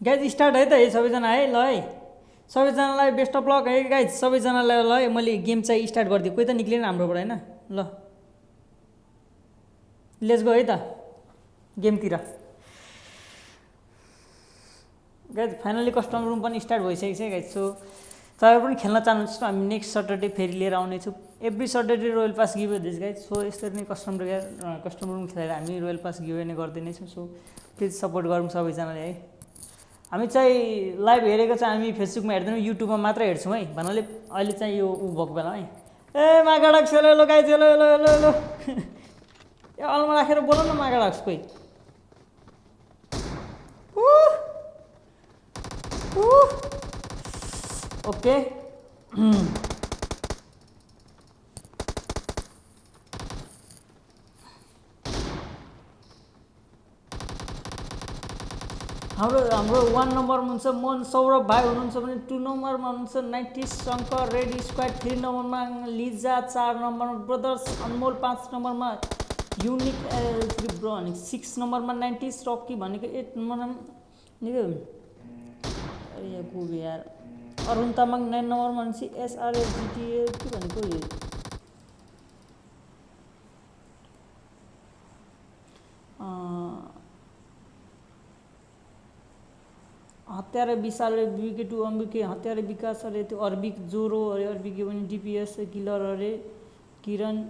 Guys start है त है सबैजना है ल है सबैजनालाई बेस्ट अफ लक है गाइज सबैजनालाई ल है मैले गेम चाहिँ स्टार्ट गरिदिएँ कोही त निक्लेन हाम्रोबाट होइन ल लेट्स गो है त गेमतिर गाइज फाइनली कस्टमर रुम पनि स्टार्ट भइसकेको छ गाइज सो तपाईँ पनि खेल्न चाहनुहुन्छ हामी नेक्स्ट सटरडे फेरि लिएर आउनेछौँ every Saturday royal pass give this guys so यसरी नै कस्टमर रुम खेलेर हामी रोयल पास गिभ नै गरिदिनेछौँ सो प्लिज सपोर्ट गरौँ सबैजनाले है हामी चाहिँ लाइभ हेरेको चाहिँ हामी फेसबुकमा हेर्दैनौँ युट्युबमा मात्र हेर्छौँ है भन्नाले अहिले चाहिँ यो ऊ भएको बेला है ए मागाडाक्स hello hello guys hello hello hello hello ए अलमा राखेर बोल न मागाडाक्स कोही ओके हाम्रो 1 नम्बरमा हुनुहुन्छ मोहन सौरभ भाइ हुनुहुन्छ भने 2 नम्बरमा हुनुहुन्छ 90 शङ्कर रेडी स्क्वाड 3 नम्बरमा लिजा 4 नम्बरमा ब्रदर्स अनमोल 5 नम्बरमा युनिक 3 ब्रो अनि 6 नम्बरमा 90 रकी भनेको 8 नम्बरमा निकै अरे यहाँ को यार अरुण तामाङ 9 नम्बरमा भनेपछि एसआरए जिटिए के भनेको यो हत्यारे विशाल विकेट अम्बिके हत्यारे विकास अरे त्यो अर्बिक जोरो अरे अर्बिके पनि डिपिएस किलर अरे किरण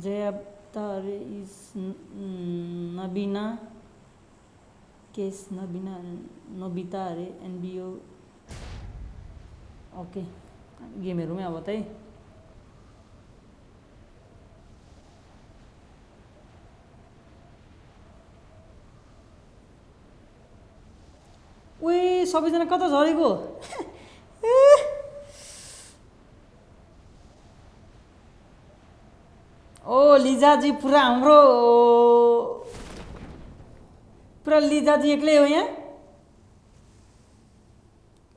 जयाप्ता अरे इस नबिना केस नबिना नबिता अरे एनबिओ ओके गेमहरूमै अब त है उही सबैजना कता झरेको ओ लिजाजी पुरा हाम्रो पुरा लिजाजी एक्लै हो यहाँ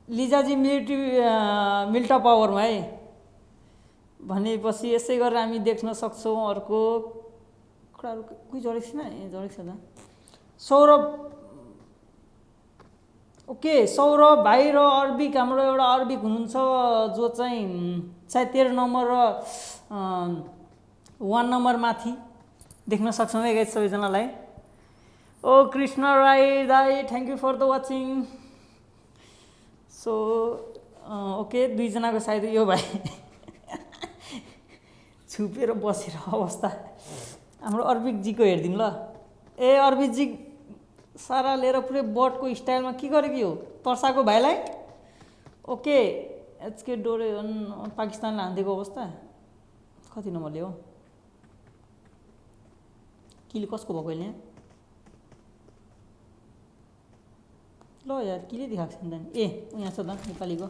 लिजाजी मिल्टा पावरमा है भनेपछि यसै गरेर हामी देख्न सक्छौँ अर्को कुराहरू कोही झरेको छैन ए झरेको छ त सौरभ ओके सौरभ भाइ र अर्बिक हाम्रो एउटा अर्बिक हुनुहुन्छ जो चाहिँ सायद 13 नम्बर र 1 नम्बर माथि देख्न सक्छौँ है गाइस सबैजनालाई ओ कृष्ण राई दाई thank you for the watching so okay दुईजनाको सायद यो भाइ छुपेर बसेर अवस्था हाम्रो अर्बिकजीको हेरिदिउँ ल ए अर्बिकजी सारा लिएर पुरै बटको स्टाइलमा के गरेको यो तर्साको भाइलाई ओके एचके डोरे पाकिस्तानले हानिदिएको अवस्था कति नम्बरले हो किल कसको भएको अहिले ल यार किले देखाएको छैन त ए यहाँ छ त नेपालीको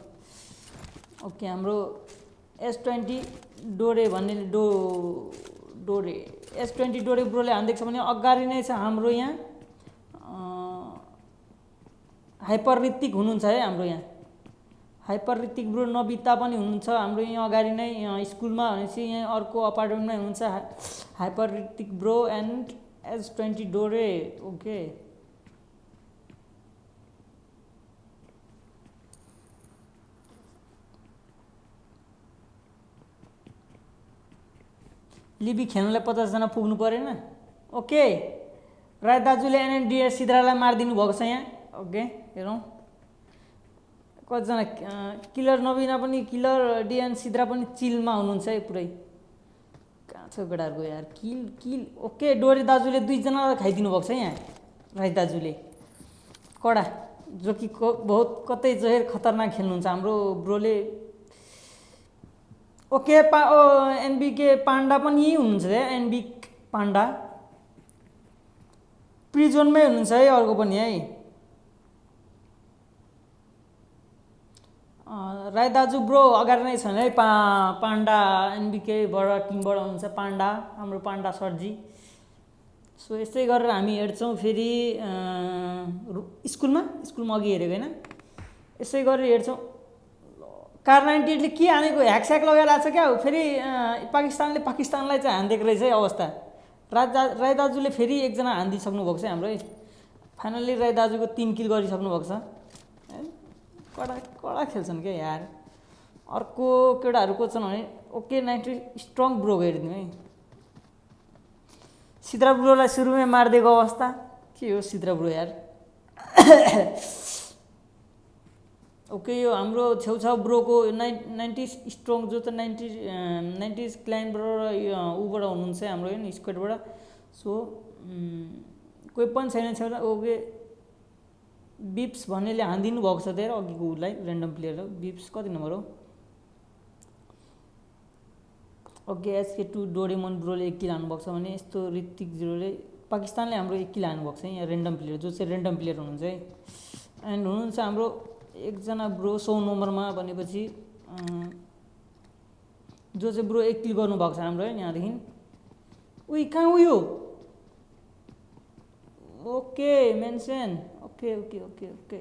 ओके हाम्रो S20 डोरे भन्ने डोरे S20 डोरे ब्रोले हानिदिएको छ भने अगाडि नै छ हाम्रो यहाँ हाइपर ऋतिक हुनुहुन्छ है हाम्रो यहाँ हाइपर ऋतिक ब्रो नबिता पनि हुनुहुन्छ हाम्रो यहाँ अगाडि नै स्कुलमा भनेपछि यहाँ अर्को अपार्टमेन्टमै हुनुहुन्छ hyper Hrithik bro and S20 डोरे ओके लिबी खेल्नलाई 50 जना पुग्नु परेन ओके राय दाजुले एनएनडीएस सिद्रालाई मारिदिनु भएको छ यहाँ ओके हेरौँ कतिजना किलर नबिना पनि किलर डिएन सिद्रा पनि चिलमा हुनुहुन्छ है पुरै कहाँ छ केटाहरूको यार किल किल ओके डोरे दाजुले 2 जनालाई खाइदिनु भएको छ यहाँ राई दाजुले कडा जो कि बहुत कतै जहेर खतरनाक खेल्नुहुन्छ हाम्रो ब्रोले ओके एनबीके पाण्डा पनि यही हुनुहुन्छ है एनबी पाण्डा प्रिजनमै हुनुहुन्छ है अर्को पनि है राई दाजु ब्रो अगाडि नै छन् है पाण्डा एनबीकेबाट टिमबाट हुनुहुन्छ पाण्डा हाम्रो पाण्डा सरजी सो यस्तै गरेर हामी हेर्छौँ फेरि स्कुलमा अघि हेरेको होइन यसै गरेर हेर्छौँ कार 98ले के हानेको ह्याकस्याक लगाएर आएको छ क्या फेरि पाकिस्तानलाई चाहिँ हानिदिएको रहेछ है अवस्था राई दाजुले फेरि एकजना हानिदिइसक्नु भएको छ हाम्रो है फाइनल्ली राई दाजुको 3 किल गरिसक्नु भएको छ। कडा कडा खेल्छन् क्या यार। अर्को केटाहरू को छन् भने ओके 90 स्ट्रङ ब्रो हेरिदिउँ है। सिद्रा ब्रोलाई सुरुमै मारिदिएको अवस्था के हो सिद्रा ब्रो यार। ओके यो हाम्रो छेउछाउ ब्रोको 90 स्ट्रङ जो त 90 क्लाइम्बर र ऊबाट हुनुहुन्छ हाम्रो यो स्क्वाडबाट। सो कोही पनि छैन छेउमा। ओके बिप्स भन्नेले हानिदिनु भएको छ त्यही अघिको उसलाई ऱ्यान्डम प्लेयर हो। बिप्स कति नम्बर हो? ओके SK2 डोरेमन ब्रोले 1 किल हान्नुभएको छ भने यस्तो ऋतिक जिरोले पाकिस्तानले हाम्रो 1 किल हान्नुभएको छ यहाँ ऱ्यान्डम प्लेयर जो चाहिँ ऱ्यान्डम प्लेयर हुनुहुन्छ है। एन्ड हुनुहुन्छ हाम्रो एकजना ब्रो 100 नम्बरमा भनेपछि जो चाहिँ ब्रो 1 किल गर्नुभएको छ हाम्रो है यहाँदेखि। उही कहाँ उयो okay mention okay okay okay okay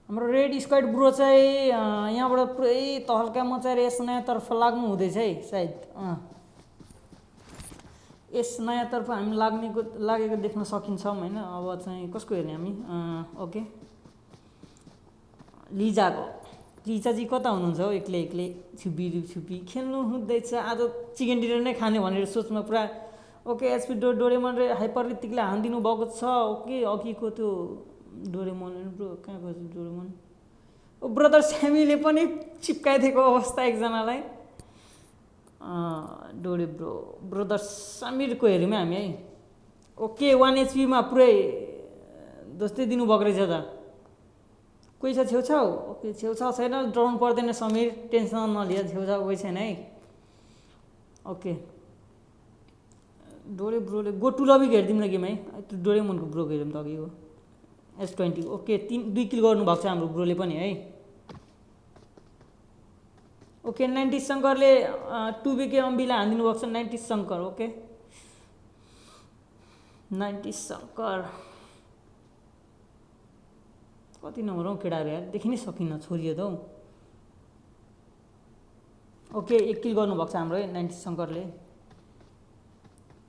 हाम्रो रेड स्क्वाड ब्रो चाहिँ यहाँबाट पुरै तहल्का मचाएर यस नयाँतर्फ लाग्नु हुँदैछ है सायद। यस नयाँतर्फ हामी लागेको देख्न सकिन्छौँ होइन। अब चाहिँ कसको हेर्ने हामी? ओके लिजाजी कता हुनुहुन्छ हौ? एक्लै छुपी खेल्नु हुँदैछ आज चिकन डिनर नै खाने भनेर सोचमा पुरा। ओके एचपी डोरेमन र हाइपर ऋतिकले हानिदिनु भएको छ। ओके अघिको त्यो डोरेमन ब्रो कहाँ गयो डोरेमन? ओ ब्रदर स्यामीले पनि चिप्काइदिएको अवस्था एकजनालाई। डोरे ब्रदर समीरको हेऱ्यौँ हामी है। ओके 1 HP मा पुरै जस्तै दिनुभएको रहेछ त। कोही छ छेउछाउ? ओके छेउछाउ छैन डराउनु पर्दैन समीर टेन्सन नलिए छेउछाउ कोही छैन है। ओके डोरे ब्रोले गो टु लबी हेरिदिउँ न गेम है। त्यो डोरेमनको ब्रो हेरौँ त अघिको S20 ओके 2 किल गर्नुभएको छ हाम्रो ब्रोले पनि है। ओके 90 शङ्करले 2BK अम्बीलाई हानिदिनु भएको छ 90 शङ्कर। ओके 90 शङ्कर कति नम्बर हौ केटाहरू यार देखि नै सकिन्न छोरियो त हौ। ओके 1 किल गर्नुभएको छ हाम्रो है 90 शङ्करले।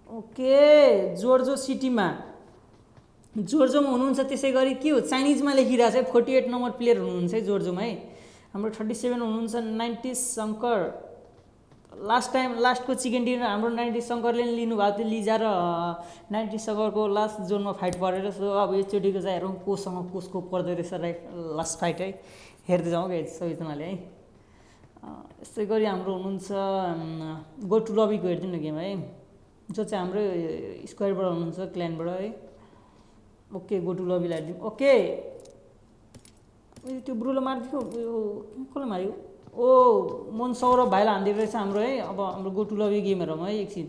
ओके जोर्जो सिटीमा जोर्जोमा हुनुहुन्छ। त्यसै गरी के हो चाइनिजमा लेखिरहेको छ है 48 नम्बर प्लेयर हुनुहुन्छ है जोर्जोमा है। हाम्रो 37 हुनुहुन्छ 90 शङ्कर। लास्टको चिकन डिनर हाम्रो 90 शङ्करले लिनुभएको थियो। लिजा र 90 शङ्करको लास्ट जोनमा फाइट परेर। सो अब यसचोटिको चाहिँ हेरौँ कसको पर्दो रहेछ लास्ट फाइट है। हेर्दै जाउँ क्या सबैजनाले है। यसै गरी हाम्रो हुनुहुन्छ गो टु लबीको हेरिदिउँ न गेम है जो चाहिँ हाम्रो स्क्वाडबाट हुनुहुन्छ क्ल्यानबाट है। ओके गो टु लबीलाई हेरिदिउँ। ओके त्यो ब्रुलो मारिदियो कसले मार्यो? ओ मन सौरभ भाइलाई हानिदिएको रहेछ हाम्रो है। अब हाम्रो गो टु लबी गेम हेरौँ है एकछिन।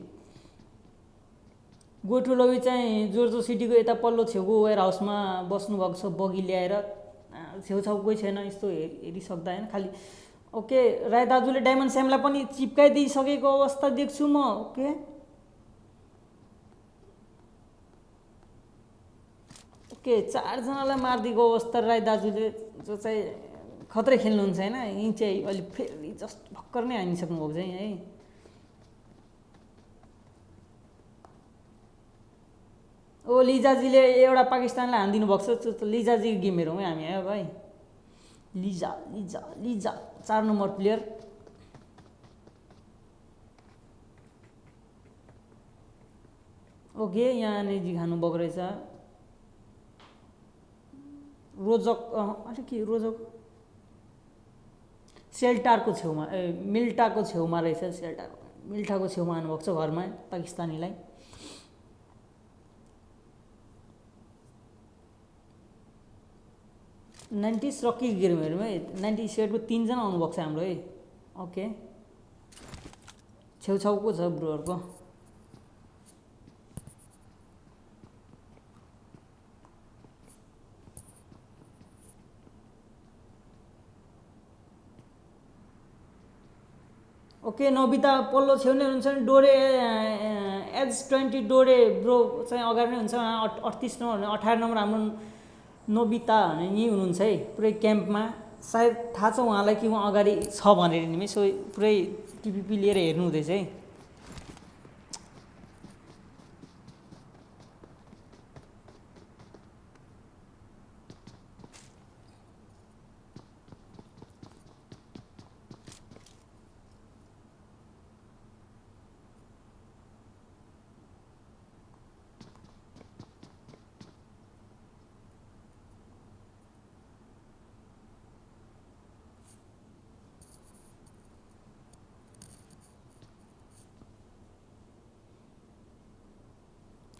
गो टु लबी चाहिँ जोर्जो सिटीको यता पल्लो छेउको वेयर हाउसमा बस्नुभएको छ बगी ल्याएर। छेउछाउ कोही छैन यस्तो हेरिसक्दा होइन खालि। ओके राई दाजुले डायमन्ड स्यामलाई पनि चिप्काइदिइसकेको अवस्था देख्छु म। ओके ओके 4 जनालाई मारिदिएको अवस्था राई दाजुले जो चाहिँ खत्रै खेल्नुहुन्छ होइन। यहीँ चाहिँ अलि फेरि जस्ट भर्खर नै हानिसक्नु भएको छ है। ओ लिजाजीले एउटा पाकिस्तानलाई हानिदिनु भएको छ। लिजाजीको गेम हेरौँ है हामी है भाइ। Lija 4 number player. ओके यहाँ नेजी खानुभएको रहेछ। रोजक अरे के रोजक सेल्टारको छेउमा मिल्टाको छेउमा रहेछ। मिल्टाको छेउमा आउनुभएको छ घरमा पाकिस्तानीलाई। नाइन्टिज रकी गेम हेरौँ है। 90 सेटको 3 जना आउनुभएको छ हाम्रो है। ओके छेउछाउको छ ब्रोहरूको। ओके नोबिता पल्लो छेउ नै हुनुहुन्छ नि। डोरे S20 डोरे ब्रो चाहिँ अगाडि नै हुन्छ 38 नम्बर 18 नम्बर हाम्रो नोबिता भने यहीँ हुनुहुन्छ है पुरै क्याम्पमा। सायद थाहा छ उहाँलाई कि उहाँ अगाडि छ भनेर नि। सो पुरै टिपिपी लिएर हेर्नु हुँदैछ है।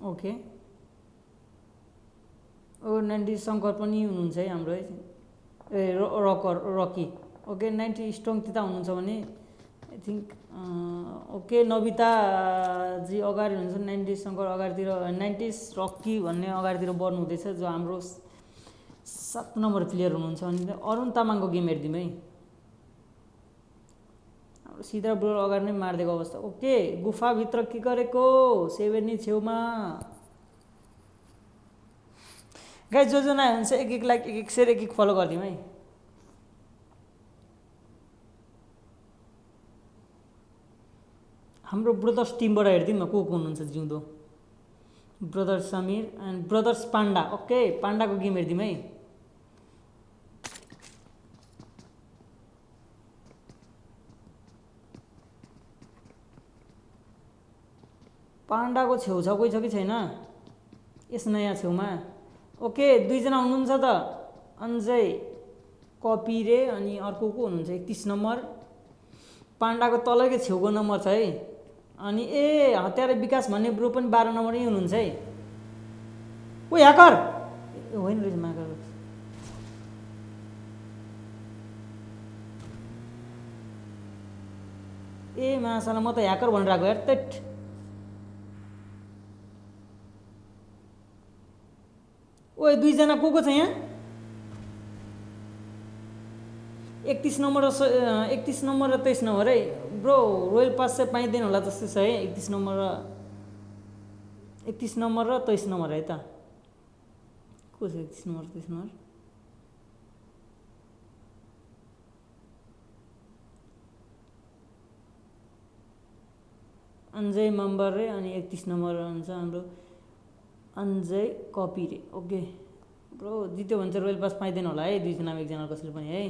ओके ओ 90 शङ्कर पनि हुनुहुन्छ है हाम्रो है ए रकी ओके 90 स्ट्रङ त्यता हुनुहुन्छ भने आई थिङ्क ओके नबिताजी अगाडि हुनुहुन्छ 90 शङ्कर अगाडितिर 90 रकी भन्ने अगाडितिर बढ्नु हुँदैछ जो हाम्रो 7 नम्बर प्लेयर हुनुहुन्छ भने अरुण तामाङको गेम हेरिदिउँ है हाम्रो सिधा ब्रोल अगाडि नै मारिदिएको अवस्था ओके गुफाभित्र के गरेको सेभेनी छेउमा गाइस जो नयाँ हुन्छ एक लाइक एक सेयर एक फलो गरिदिउँ है हाम्रो ब्रदर्स टिमबाट हेरिदिउँ न को हुनुहुन्छ जिउँदो brothers Samir and brothers Panda okay पाण्डाको गेम हेरिदिउँ है पाण्डाको छेउछाउ कोही छ कि छैन यस नयाँ छेउमा ओके दुईजना हुनुहुन्छ त अन्जय कपिरे अनि अर्को को हुनुहुन्छ 31 नम्बर पाण्डाको तलकै छेउको नम्बर छ है अनि ए हत्यारे विकास भन्ने ब्रो पनि 12 नम्बरै हुनुहुन्छ है ओ ह्याकर होइन रहेछ माकर ए मासाला म त ह्याकर भनेर आएको यार तेट ओ दुईजना को छ यहाँ 31 नम्बर र 31 नम्बर र 23 नम्बर है ब्रो रोयल पास चाहिँ पाइँदैन होला जस्तै छ है 31 नम्बर र 23 नम्बर है त को छ 31 नम्बर 23 नम्बर अन्जय मम्बरे अनि 31 नम्बर हुन्छ हाम्रो अन्जय कपिरे ओके ब्रो जित्यो भने चाहिँ रोयल पास पाइँदैन होला है दुईजनामा एकजना कसैले पनि है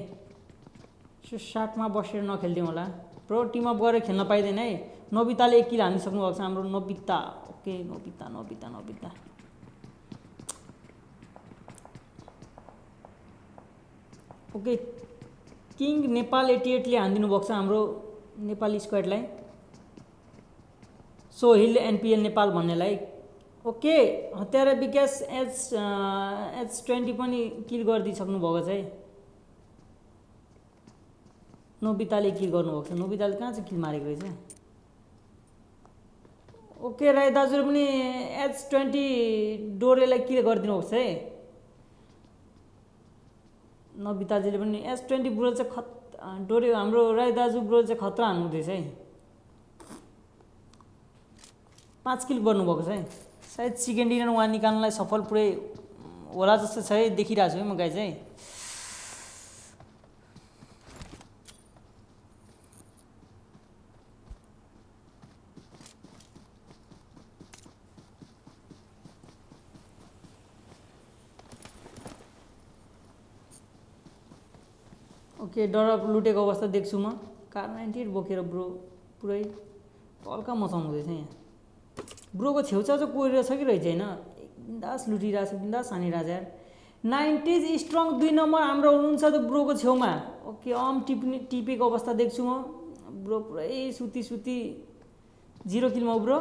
सो 60 मा बसेर नखेल्दिउँ होला ब्रो टिम अप गरेर खेल्न पाइँदैन है नबिताले 1 किल हानिसक्नु भएको छ हाम्रो Nabita okay Nabita okay king Nepal 88 ले हानिदिनु भएको छ हाम्रो नेपाली स्क्वाडलाई सोहिल एनपीएल नेपाल भन्नेलाई ओके हत्यारा विकास H20 पनि किल गरिदिइसक्नु भएको छ है नोबिताले किल गर्नुभएको छ नोबिताले कहाँ चाहिँ किल मारेको रहेछ ओके राई दाजुले पनि H20 डोरेलाई किल गरिदिनु भएको छ है नबिताजीले पनि H20 ब्रो चाहिँ डोरे हाम्रो राई दाजु ब्रो चाहिँ खतरा हान्नु हुँदैछ है 5 किल गर्नुभएको छ है सायद चिकन डिनर वान निकाल्नलाई सफल पुरै होला जस्तो छ है देखिरहेको छु है म गाइज है ओके डर लुटेको अवस्था देख्छु म कार 98 बोकेर ब्रो पुरै हल्का मचाउनु हुँदैछ यहाँ ब्रोको छेउछाउ चाहिँ कोरिएर छ कि रहेछ होइन बिन्दास लुटिरहेछ बिन्दास हानिरहेछ यार 90 स्ट्रङ 2 नम्बर हाम्रो हुनुहुन्छ त ब्रोको छेउमा ओके टिपेको अवस्था देख्छु म ब्रो पुरै सुती 0 किलमा ब्रो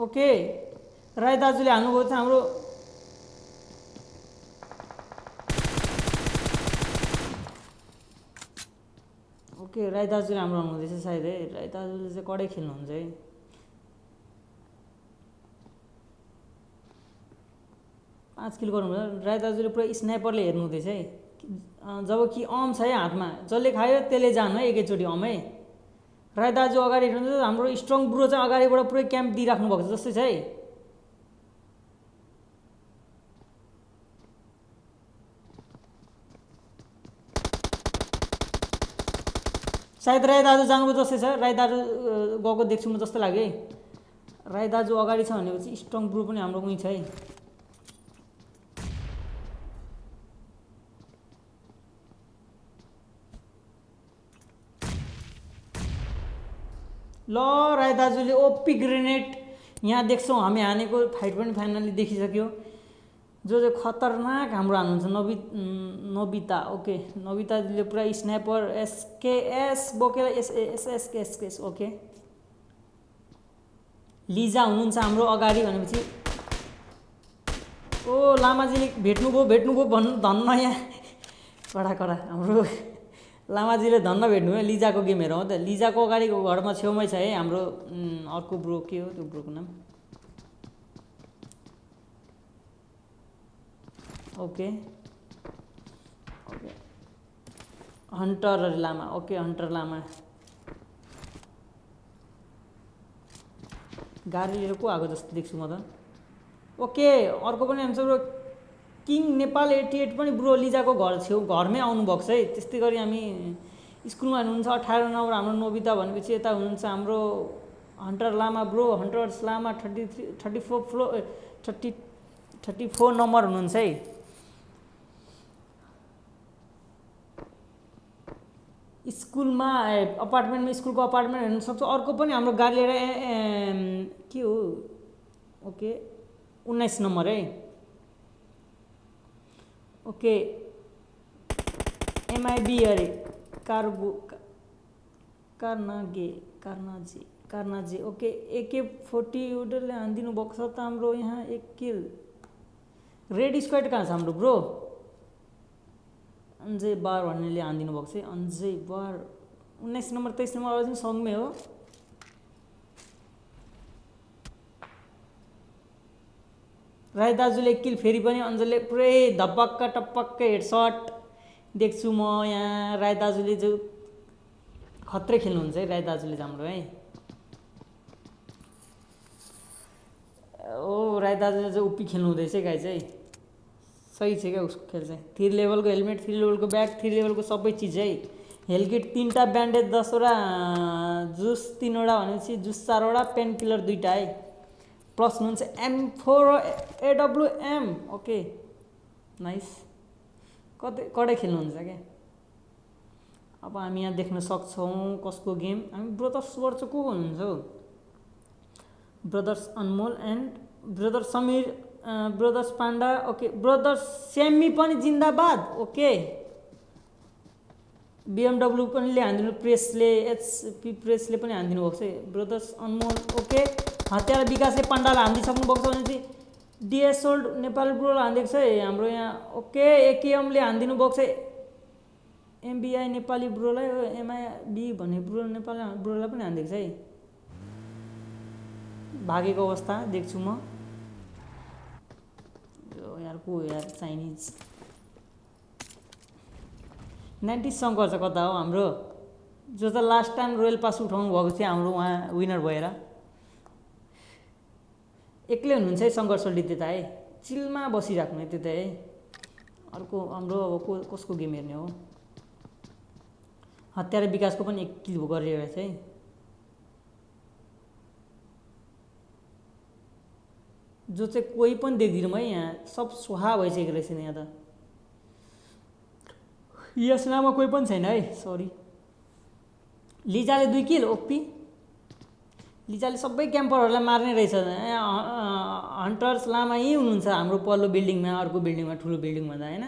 ओके राई दाजुले हाल्नुभएको छ हाम्रो ओके राई दाजुले हाम्रो हुनुहुँदैछ सायद है राई दाजुले चाहिँ कडै खेल्नुहुन्छ है पाँच किल गर्नुहुन्छ राई दाजुले पुरा स्नाइपरले हेर्नु हुँदैछ है जब कि अम छ है हातमा जसले खायो त्यसले जानु है एकैचोटि अम है राई दाजु अगाडि हेर्नुहुन्छ हाम्रो स्ट्रङ ब्रो चाहिँ अगाडिबाट पुरै क्याम्प दिइराख्नु भएको छ जस्तै छ है सायद राई दाजु जानुभयो जस्तै छ राई दाजु गएको देख्छु म जस्तो लाग्यो है राई दाजु अगाडि छ भनेपछि स्ट्रङ ब्रो पनि हाम्रो उही छ है ल राई दाजुले ओपी ग्रेनेड यहाँ देख्छौँ हामी हानेको फाइट पनि फाइनली देखिसक्यो जो चाहिँ खतरनाक हाम्रो हान्नुहुन्छ नबिता। ओके नबिताजीले पुरा स्न्यापर एसकेएस बोकेर एसएसकेएस। ओके लिजा हुनुहुन्छ हाम्रो अगाडि भनेपछि ओ लामाजीले भेट्नुभयो धन्न यहाँ कडा हाम्रो लामाजीले धन्न भेट्नुभयो। लिजाको गेम हेरौँ त। लिजाको अगाडिको घरमा छेउमै छ है हाम्रो अर्को ब्रो। के हो त्यो ब्रोको नाम? ओके हन्टर लामा। ओके हन्टर लामा गाडी लिएर को आएको जस्तो देख्छु म त। ओके अर्को पनि हुन्छ ब्रो किङ नेपाल 88 पनि ब्रो लिजाको घरमै आउनुभएको छ है। त्यस्तै गरी हामी स्कुलमा हुनुहुन्छ 18 नम्बर हाम्रो नोबिता भनेपछि यता हुनुहुन्छ हाम्रो हन्टर लामा ब्रो। हन्टर्स लामा 34 नम्बर हुनुहुन्छ है। स्कुलमा अपार्टमेन्टमा स्कुलको अपार्टमेन्ट हेर्न सक्छौँ। अर्को पनि हाम्रो गाडी लिएर के हो? ओके 19 नम्बर है। ओके एमआइबी अरे कार्नाजे। ओके AK40 उडरले हानिदिनु भएको छ त हाम्रो यहाँ 1 किल। रेड स्क्वाड कहाँ छ हाम्रो ब्रो? अन्जय बार भन्नेले हानिदिनु भएको छ। अन्जय बार 19 नम्बर 23 नम्बर अझै सँगमै हो। राई दाजुले 1 किल फेरि पनि अन्जयले पुरै धपक्क टपक्क हेडसट देख्छु म यहाँ। राई दाजुले जो खत्रै खेल्नुहुन्छ है राई दाजुले हाम्रो है। ओ राई दाजुले चाहिँ उप्पी खेल्नु हुँदैछ गाई चाहिँ सही छ क्या उसको खेल चाहिँ। 3 लेभलको हेलमेट 3 लेभलको ब्याग 3 लेभलको सबै चिज है। हेलकिट 3टा ब्यान्डेज 10वटा जुस 3वटा भनेपछि जुस 4वटा पेन किलर 2टा है। प्लस हुनुहुन्छ M4 AWM। ओके नाइस कडै खेल्नुहुन्छ क्या। अब हामी यहाँ देख्न सक्छौँ कसको गेम। हामी ब्रदर्सबाट चाहिँ को हुनुहुन्छ हौ? Brothers Anmol and brother Samir brothers Panda. Okay brothers Sammy पनि जिन्दाबाद। ओके BMW पनि हानिदिनु प्रेसले HP प्रेसले पनि हानिदिनु भएको छ ब्रदर्स अनमोल। ओके हतियार विकासले पाण्डालाई हानिदिइसक्नु भएको छ भने चाहिँ डिएसओल्ड नेपाली ब्रोलाई हानिदिएको छ है हाम्रो यहाँ। ओके AKMले हानिदिनु भएको छ MBI नेपाली ब्रोलाई। MIB भन्ने ब्रो नेपाली ब्रोलाई पनि हानिदिएको छ है। भागेको अवस्था देख्छु म यार। को यार चाइनिज 90 शङ्कर छ कता हो हाम्रो जो त लास्ट टाइम रोयल पास उठाउनु भएको थियो हाम्रो उहाँ विनर भएर। एक्लै हुनुहुन्छ है शङ्कर सोल्टी त्यता है। चिलमा बसिराख्नु है त्यता है। अर्को हाम्रो अब कसको गेम हेर्ने हो? हतियार विकासको पनि 1 किल गरिरहेको छ है। जो चाहिँ कोही पनि देख्दिनँ है यहाँ। सब सुहा भइसकेको रहेछ यहाँ त। यसमा कोही पनि छैन है। सरी लिजाले 2 किल। ओपी लिजाले सबै क्याम्परहरूलाई मार्ने रहेछ। हन्टर्स लामा यहीँ हुनुहुन्छ हाम्रो पल्लो बिल्डिङमा अर्को बिल्डिङमा ठुलो बिल्डिङमा त होइन।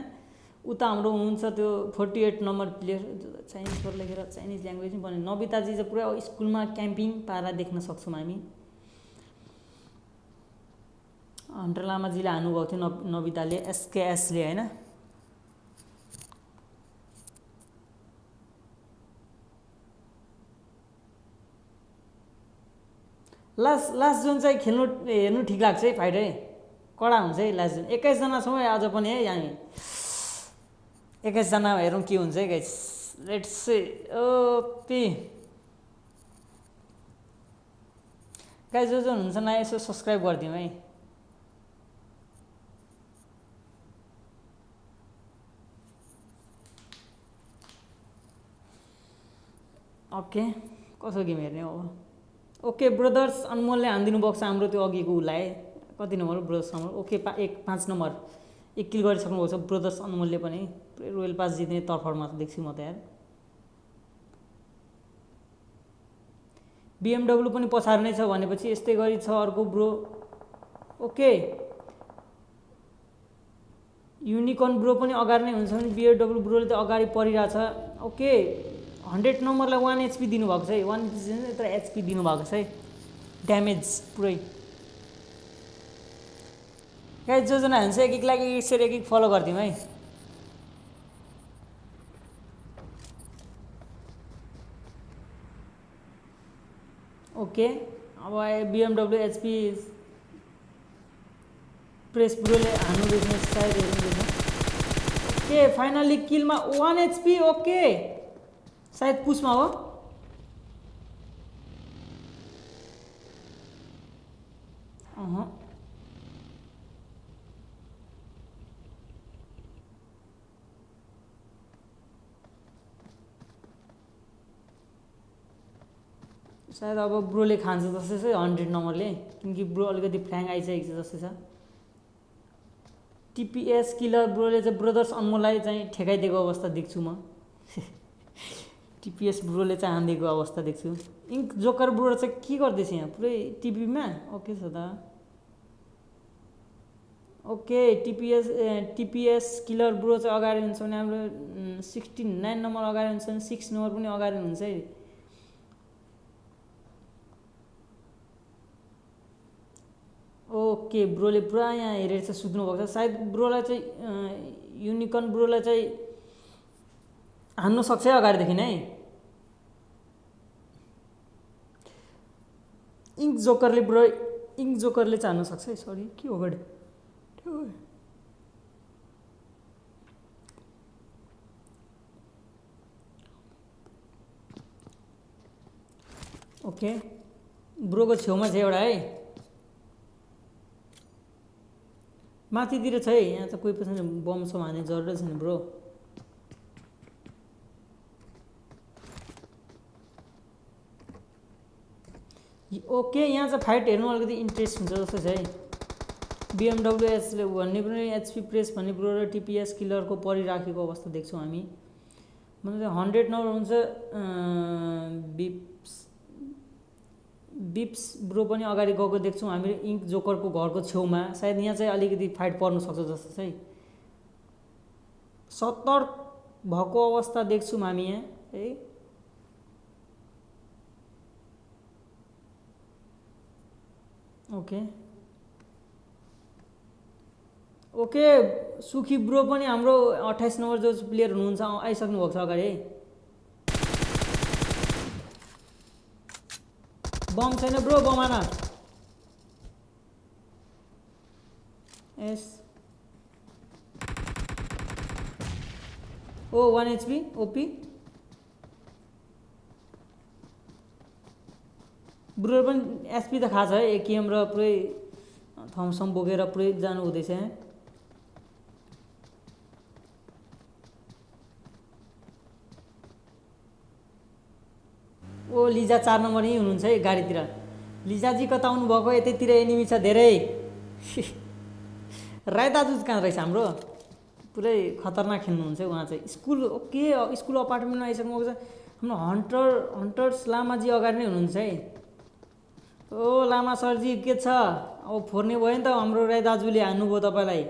उता हाम्रो हुनुहुन्छ त्यो 48 नम्बर प्लेयर चाइनिजबाट लेखेर चाइनिज ल्याङ्ग्वेज पनि भने नबिताजी चाहिँ पुरा स्कुलमा क्याम्पिङ पारा देख्न सक्छौँ हामी। हन्टर लामाजीले हान्नुभएको थियो नबिताले SKSले होइन। लास्ट जोन चाहिँ हेर्नु ठिक लाग्छ है। फाइट है कडा हुन्छ है लास्ट जोन। 21 जना छौँ है आज पनि है हामी। 21 जना हेरौँ के हुन्छ है guys. Let's say OP guys जो हुनुहुन्छ नयाँ यसो सब्सक्राइब गरिदिउँ है। ओके कसो गेम हेर्ने हो? ओके ब्रदर्स अनमोलले हानिदिनु भएको छ हाम्रो त्यो अघिको उसलाई कति नम्बर ब्रदर्स अनमोल। ओके 5 नम्बर 1 किल गरिसक्नु भएको छ ब्रदर्स अनमोलले पनि। रोयल पास जित्ने तर्फरमा देख्छु म त यार। BMW पनि पछाडि नै छ भनेपछि यस्तै गरी छ अर्को ब्रो। ओके युनिकर्न ब्रो पनि अगाडि नै हुन्छ भने बिएडब्ल्यू ब्रोले त अगाडि परिरहेछ। ओके 100 नम्बरलाई 1 एचपी दिनुभएको छ है, 1 एचपी तर एचपी दिनुभएको छ है, ड्यामेज पुरै। गाइस जोजना हुन्छ एक लागि एक फलो गरिदिउँ है। ओके अब बिएमडब्ल्यू एचपी प्रेस ब्रोले हान्नुहुँदैछ सायद हेर्नुहुँदैछ। ओके फाइनली किलमा 1 एचपी। ओके सायद पुसमा हो। सायद अब ब्रोले खान्छ जस्तो छ 100 नम्बरले, किनकि ब्रो अलिकति फ्ल्याङ आइसकेको छ जस्तो छ। टिपीएस किलर ब्रोले चाहिँ ब्रदर्स अनमोललाई चाहिँ ठेकाइदिएको अवस्था देख्छु म। टिपीएस ब्रोले चाहिँ हानिदिएको अवस्था देख्छु। इङ्क जोकर ब्रो चाहिँ के गर्दैछ यहाँ पुरै टिभीमा। ओके छ त। ओके टिपीएस किलर ब्रो चाहिँ अगाडि हुन्छ भने हाम्रो 69 नम्बर अगाडि हुन्छ भने 6 नम्बर पनि अगाडि हुन्छ है। ओके ब्रोले पुरा यहाँ हेरेर चाहिँ सुत्नु भएको छ। सायद ब्रोलाई चाहिँ युनिकर्न ब्रोलाई चाहिँ हान्नु सक्छ है अगाडिदेखि नै। इङ्क जोकरले चाहिँ हान्नु सक्छ है। सरी के हो गरे। ओके ब्रोको छेउमा छ एउटा है, माथितिर छ है। यहाँ चाहिँ कोही पनि बम सम हान्ने जरुरत छैन ब्रो। ओके यहाँ चाहिँ फाइट हेर्नु अलिकति इन्ट्रेस्ट हुन्छ जस्तो छ है। बिएमडब्ल्यू एचले भन्ने पनि एचपी प्रेस भन्ने ब्रो र टिपीएस किलरको परिराखेको अवस्था देख्छौँ हामी। मतलब 100 नम्बर हुन्छ। बिप्स ब्रो पनि अगाडि गएको देख्छौँ हामी इङ्क जोकरको घरको छेउमा। सायद यहाँ चाहिँ अलिकति फाइट पर्नु सक्छ जस्तो छ है। 70 भएको अवस्था देख्छौँ हामी यहाँ है। ओके ओके सुखी ब्रो पनि हाम्रो 28 नम्बर जो प्लेयर हुनुहुन्छ आइसक्नु भएको छ अगाडि है। बम छैन ब्रो, बम आना। S O 1 HP OP. Bro पनि एचपी त खाछ है। एकेएम र पुरै थम्सम बोकेर पुरै जानु हुँदैछ। ओ लिजा 4 नम्बर यहीँ हुनुहुन्छ है गाडीतिर। लिजाजी कता आउनु भएको? यतैतिर एनिमी छ धेरै। राई दाजु कहाँ रहेछ हाम्रो? पुरै खतरनाक खेल्नुहुन्छ है उहाँ चाहिँ। स्कुल ओके स्कुल अपार्टमेन्टमा आइसक्नु भएको छ। हाम्रो हन्टर्स लामाजी अगाडि नै हुनुहुन्छ है। ओ लामा सरजी के छ? अब फोर्ने भयो नि त हाम्रो राई दाजुले हान्नुभयो तपाईँलाई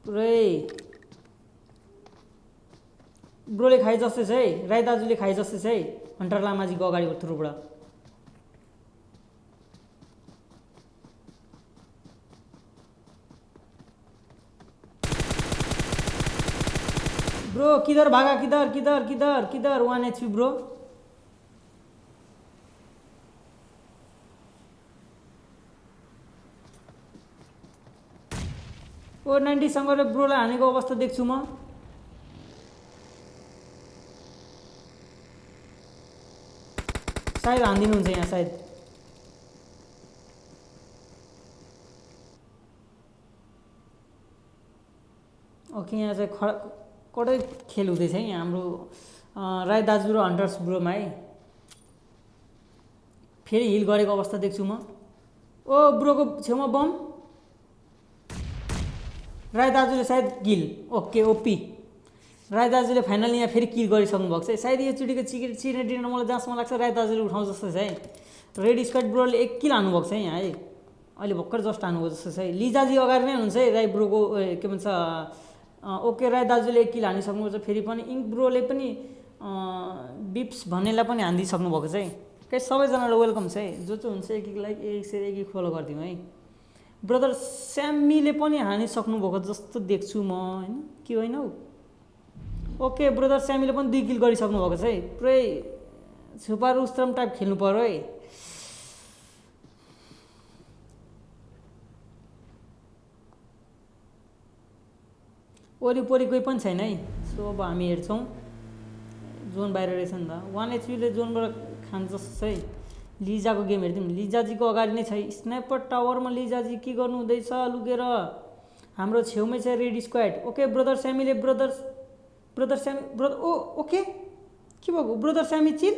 पुरै। ब्रोले खाए जस्तै छ है, राई दाजुले खाए जस्तै छ है हन्टर लामाजीको अगाडिको थ्रुबाट। ब्रो किधर भागा? किधर किधर किधर किधर? 1 एचपी ब्रो। ओ 90 सँगले ब्रोलाई हानेको अवस्था देख्छु म। सायद हानिदिनुहुन्छ यहाँ सायद। ओके यहाँ चाहिँ कडै खेल हुँदैछ है यहाँ हाम्रो राई दाजु र हन्टर्स ब्रोमा है। फेरि हिल गरेको अवस्था देख्छु म। ओ ब्रोको छेउमा बम। राई दाजुले सायद किल। ओके ओपी राई दाजुले फाइनली यहाँ फेरि किल गरिसक्नु भएको छ। सायद योचोटिको चिनेटिन मलाई जहाँसम्म लाग्छ राई दाजुले उठाउँछ जस्तो छ है। रेड स्क्वाड ब्रोले 1 किल हान्नुभएको छ यहाँ है। अहिले भर्खर जस्ट हान्नुभयो जस्तो छ है। लिजाजी अगाडि नै हुनुहुन्छ है राई ब्रोको के भन्छ ओके राई दाजुले 1 किल हानिसक्नुपर्छ। फेरि पनि इङ्क ब्रोले पनि बिप्स भन्नेलाई पनि हानिदिइसक्नु भएको छ है। के सबैजनालाई वेलकम छ है। जो हुन्छ एक लाइक एक सेयर एक फलो गरिदिउँ है। ब्रदर स्यामीले पनि हानिसक्नु भएको जस्तो देख्छु म हैन के होइन हौ। ओके ब्रदर स्यामीले पनि 2 किल गरिसक्नु भएको छ है। पुरै छुपा रुस्तम टाइप खेल्नु पर्यो है। वरिपरि कोही पनि छैन है। सो अब हामी हेर्छौँ जोन बाहिर रहेछ नि त 1 एचपीले जोनबाट खान्छ जस्तो छ है। लिजाको गेम हेर्दिउँ। लिजाजीको अगाडि नै छ स्नाइपर टावरमा लिजाजी के गर्नु हुँदैछ लुकेर। हाम्रो छेउमै छ रेड स्क्वाड। ओके ब्रदर स्यामीले ब्रदर स्यामी ब्रदर ओके के भएको ब्रदर स्यामी चिल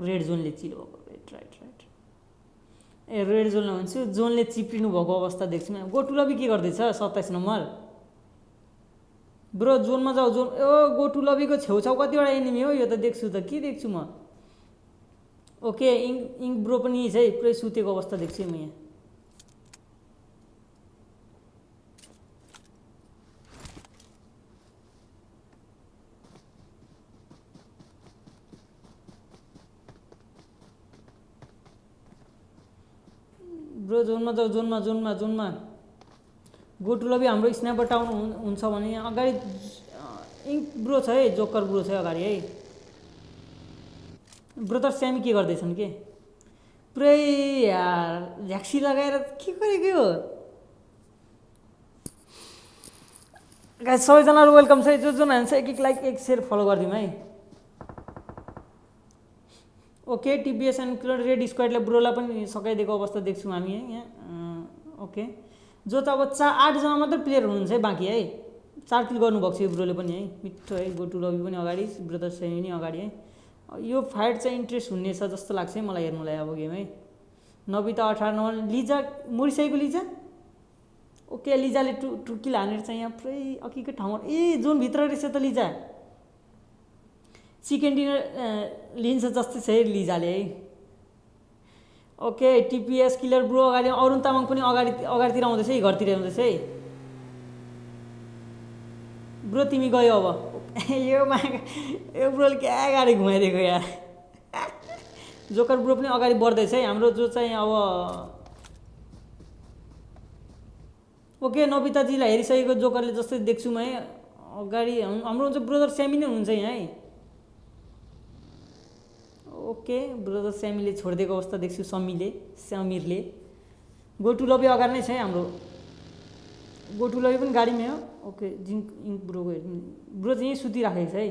रेड जोनले चिल भएको राइट ए रेड जोनले भन्छु जोनले चिप्रिनु भएको अवस्था देख्छु म। गोटु लबी के गर्दैछ 27 नम्बर ब्रो जोनमा जाऊ जोन गोटु लबीको छेउछाउ कतिवटा एनिमी हो यो त देख्छु त के देख्छु म। ओके इङ्क ब्रो पनि छ है पुरै सुतेको अवस्था देख्छु म यहाँ। ब्रो जोनमा जाऊ जोनमा गोटु लबी हाम्रो स्नाइपर टाउन हुन्छ भने अगाडि इङ्क ब्रो छ है जोकर ब्रो छ अगाडि है। ब्रदर स्यामी के गर्दैछन् के पुरै यार झ्याक्सी लगाएर के गरेको हो। गाइस सबैजनालाई वेलकम छ है। जो हान्छ एक लाइक एक सेयर फलो गरिदिउँ है। ओके टिबिएस एन्ड रेड स्क्वाडले ब्रोलाई पनि सकाइदिएको अवस्था देख्छौँ हामी है यहाँ। ओके जो त अब 8 जना मात्र प्लेयर हुनुहुन्छ है बाँकी है। 4 किल गर्नुभएको छ यो ब्रोले पनि है। मिठो है गोटु लबी पनि अगाडि ब्रदर स्यामी पनि अगाडि है। यो फाइट चाहिँ इन्ट्रेस्ट हुने छ जस्तो लाग्छ है मलाई हेर्नुलाई अब गेम है। नबिता 18 नम्बर लिजा मरिसकेको लिजा। ओके लिजाले टु किल हानेर चाहिँ यहाँ पुरै अघिको ठाउँमा जोनभित्र रहेछ त लिजा। चिकन डिनर लिन्छ जस्तै छ है लिजाले है। ओके टिपिएस किलर ब्रो अगाडि अरुण तामाङ पनि अगाडितिर आउँदैछ है घरतिर आउँदैछ है। ब्रो तिमी गयो अब यो ब्रोले क्या गाडी घुमाइदिएको यार। जोकर ब्रो पनि अगाडि बढ्दैछ है हाम्रो जो चाहिँ अब। ओके नबिताजीलाई हेरिसकेको जोकरले जस्तै देख्छु म है अगाडि हाम्रो हुन्छ ब्रदर स्यामी नै हुनुहुन्छ यहाँ है। ओके ब्रदर स्यामीले छोडिदिएको अवस्था देख्छु समीरले। गोटु लबी अगाडि नै छ है हाम्रो। गोटु लबी पनि गाडीमै हो। ओके इङ्क ब्रोको ब्रो चाहिँ यहीँ सुतिराखेको छ है।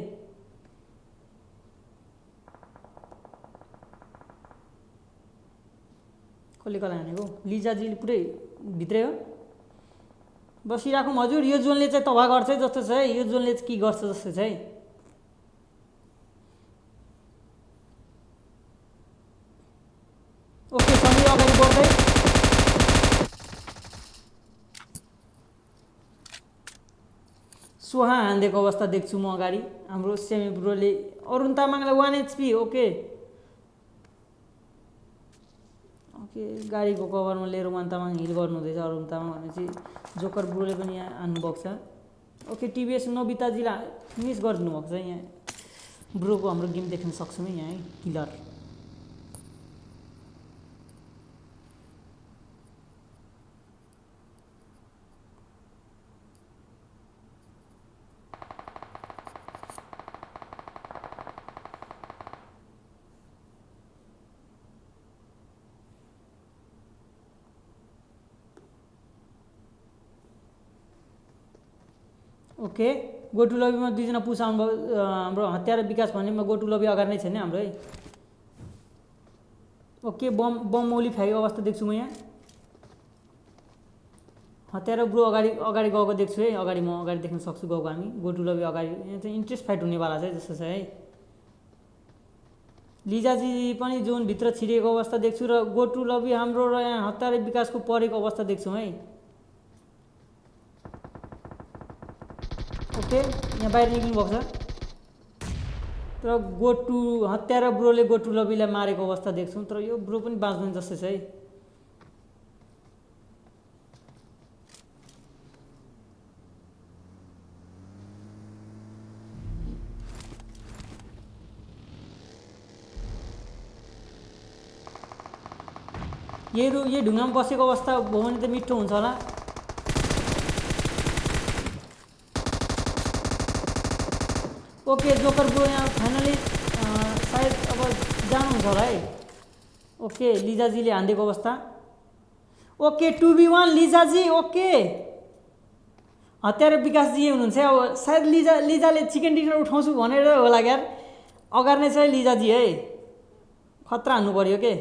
कसले हानेको लिजाजी पुरै भित्रै हो बसिराखौँ हजुर। यो जोनले चाहिँ तबाह गर्छ है जस्तो छ है। यो जोनले के गर्छ जस्तो छ है। ओके समीर अगाडि बढ्दै सोहा हानिदिएको अवस्था देख्छु म अगाडि हाम्रो सेमी ब्रोले। अरुण तामाङलाई 1 एचपी। ओके गाडीको कभरमा लिएर 1 तामाङ हिल गर्नुहुँदैछ अरुण तामाङ भनेपछि जोकर ब्रोले पनि यहाँ हान्नुभएको छ। ओके टिबिएस नबिताजीलाई फिनिस गरिदिनु भएको छ यहाँ। ब्रोको हाम्रो गेम देख्न सक्छौँ है यहाँ है किलर। ओके गोटु लबीमा 2 जना पुस आउनुभयो हाम्रो हत्यारा विकास भन्नेमा गोटु लबी अगाडि नै छ नि हाम्रो है। ओके बम मौली फ्याँकेको अवस्था देख्छु म यहाँ। हत्यारा ब्रो अगाडि गएको देख्छु है। अगाडि म अगाडि देख्न सक्छु गएको हामी। गोटु लबी अगाडि यहाँ चाहिँ इन्ट्रेस्ट फाइट हुनेवाला छ जस्तो छ है। लिजाजी पनि जोनभित्र छिरेको अवस्था देख्छु र गोटु लबी हाम्रो र यहाँ हत्यारा विकासको परेको अवस्था देख्छौँ है। ओके यहाँ बाहिर निक्लिनु भएको छ तर गोटु हत्यारा ब्रोले गोटु लबीलाई मारेको अवस्था देख्छौँ तर यो ब्रो पनि बाँच्दैन जस्तो छ है। यही ढुङ्गामा बसेको अवस्था भयो भने त मिठो हुन्छ होला। ओके जोकर ब्रो यहाँ फाइनली सायद अब जानुहुन्छ होला है। ओके लिजाजीले हानिदिएको अवस्था। Okay 2v1 लिजाजी। ओके हत्यारा विकासजी हुनुहुन्छ अब सायद लिजाले चिकन डिनर उठाउँछु भनेर होला यार। अगाडि नै छ है लिजाजी है, खतरा हान्नु पर्यो के।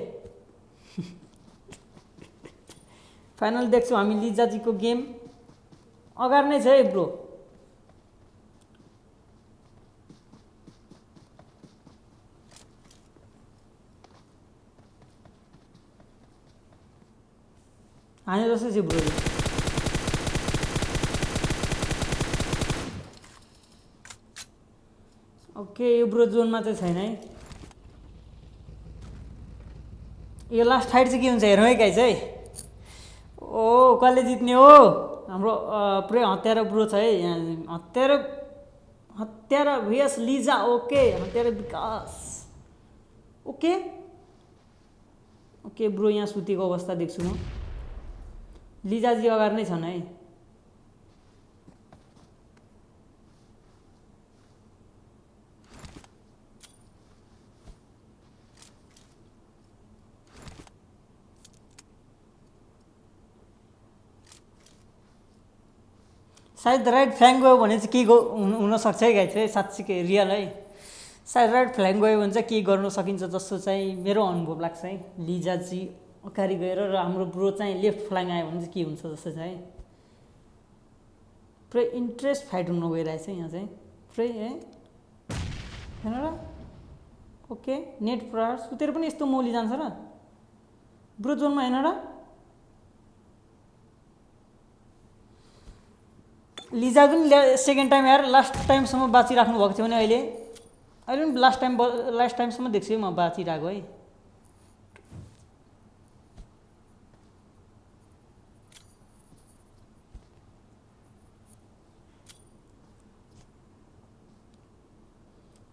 फाइनल देख्छौँ हामी लिजाजीको गेम। अगाडि नै छ है ब्रो। हाने जस्तै छ ब्रोले। ओके यो ब्रो जोनमा चाहिँ छैन है। यो लास्ट फाइट चाहिँ के हुन्छ हेरौँ है गाइज है। ओ कसले जित्ने हो? हाम्रो पुरै हत्यारा ब्रो छ है यहाँ। हत्यारा भिएस लिजा। ओके हत्यारा विकास। ओके ओके ब्रो यहाँ सुतेको अवस्था देख्छु म। लिजाजी अगाडि नै छन् है। सायद राइट फ्ल्याङ्क गयो भने चाहिँ के हुनसक्छ है गाइज है, साँच्चीकै रियल है। सायद राइट फ्ल्याङ्क गयो भने चाहिँ के गर्न सकिन्छ जस्तो चाहिँ मेरो अनुभव लाग्छ है। लिजाजी अगाडि गएर र हाम्रो ब्रो चाहिँ लेफ्ट फ्ल्याङ्क आयो भने चाहिँ के हुन्छ जस्तो चाहिँ है। पुरै इन्ट्रेस्ट फाइट हुन गइरहेछ यहाँ चाहिँ पुरै है हेर्नु र। ओके नेट प्रहार सुतेर पनि यस्तो मौली जान्छ र ब्रो जोनमा हेर्नु र। लिजा पनि सेकेन्ड टाइम यार लास्ट टाइमसम्म बाँचिराख्नु भएको थियो भने अहिले पनि लास्ट टाइमसम्म देख्छु म बाँचिरहेको है।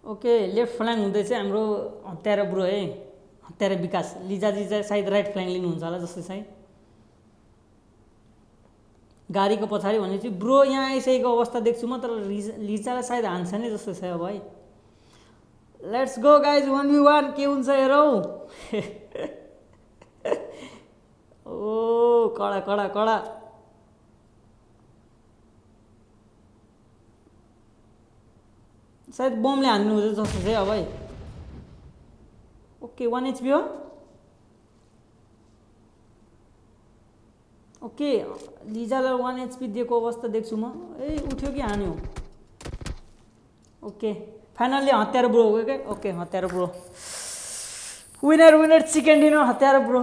ओके लेफ्ट फ्ल्याङ्क हुँदै चाहिँ हाम्रो हत्यारा ब्रो है, हत्यारा विकास। लिजाजी चाहिँ सायद राइट फ्ल्याङ्क लिनुहुन्छ होला जस्तो चाहिँ। गाडीको पछाडि भनेपछि ब्रो यहाँ आइसकेको अवस्था देख्छु म, तर लिजालाई सायद हान्छ नै जस्तो छ अब है। लेट्स गो गाइज 1v1 के हुन्छ हेरौँ। ओ कडा कडा कडा। सायद बमले हान्नु हुँदैछ जस्तो छ अब है। ओके 1 HP हो। ओके लिजालाई 1 HP दिएको अवस्था देख्छु म। ए उठ्यो कि हान्यो। ओके फाइनल्ली हत्यारा ब्रो हो क्या। ओके हत्यारा ब्रो विनर चिकन डिनर हत्यारा ब्रो।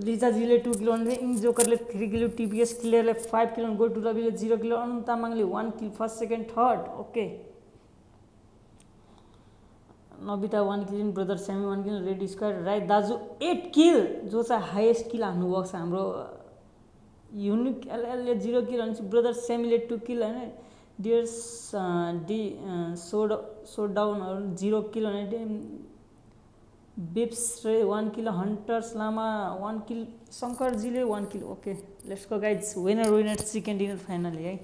लिजाजीले 2 किलो भने इन जोकरले 3 किलो, टिपिएस क्लियरले 5 किलो, गो टु रविले 0 किलो, अनन्त तामाङले 1 kill first second third. Okay नबिता 1 kill, brother Sammy 1 kill, red square right दाजु 8 किल जो चाहिँ हाइएस्ट किल हान्नुभएको छ हाम्रो। युनिक एलएलले 0 किल भनेपछि ब्रदर स्यामीले 2 किल होइन। डियर्स सोडाउनहरू 0 किल भने बिप्स 1 किल, हन्टर्स लामा 1 किल, शङ्करजीले 1 kill. Okay let's go guys winner chicken dinner finally है।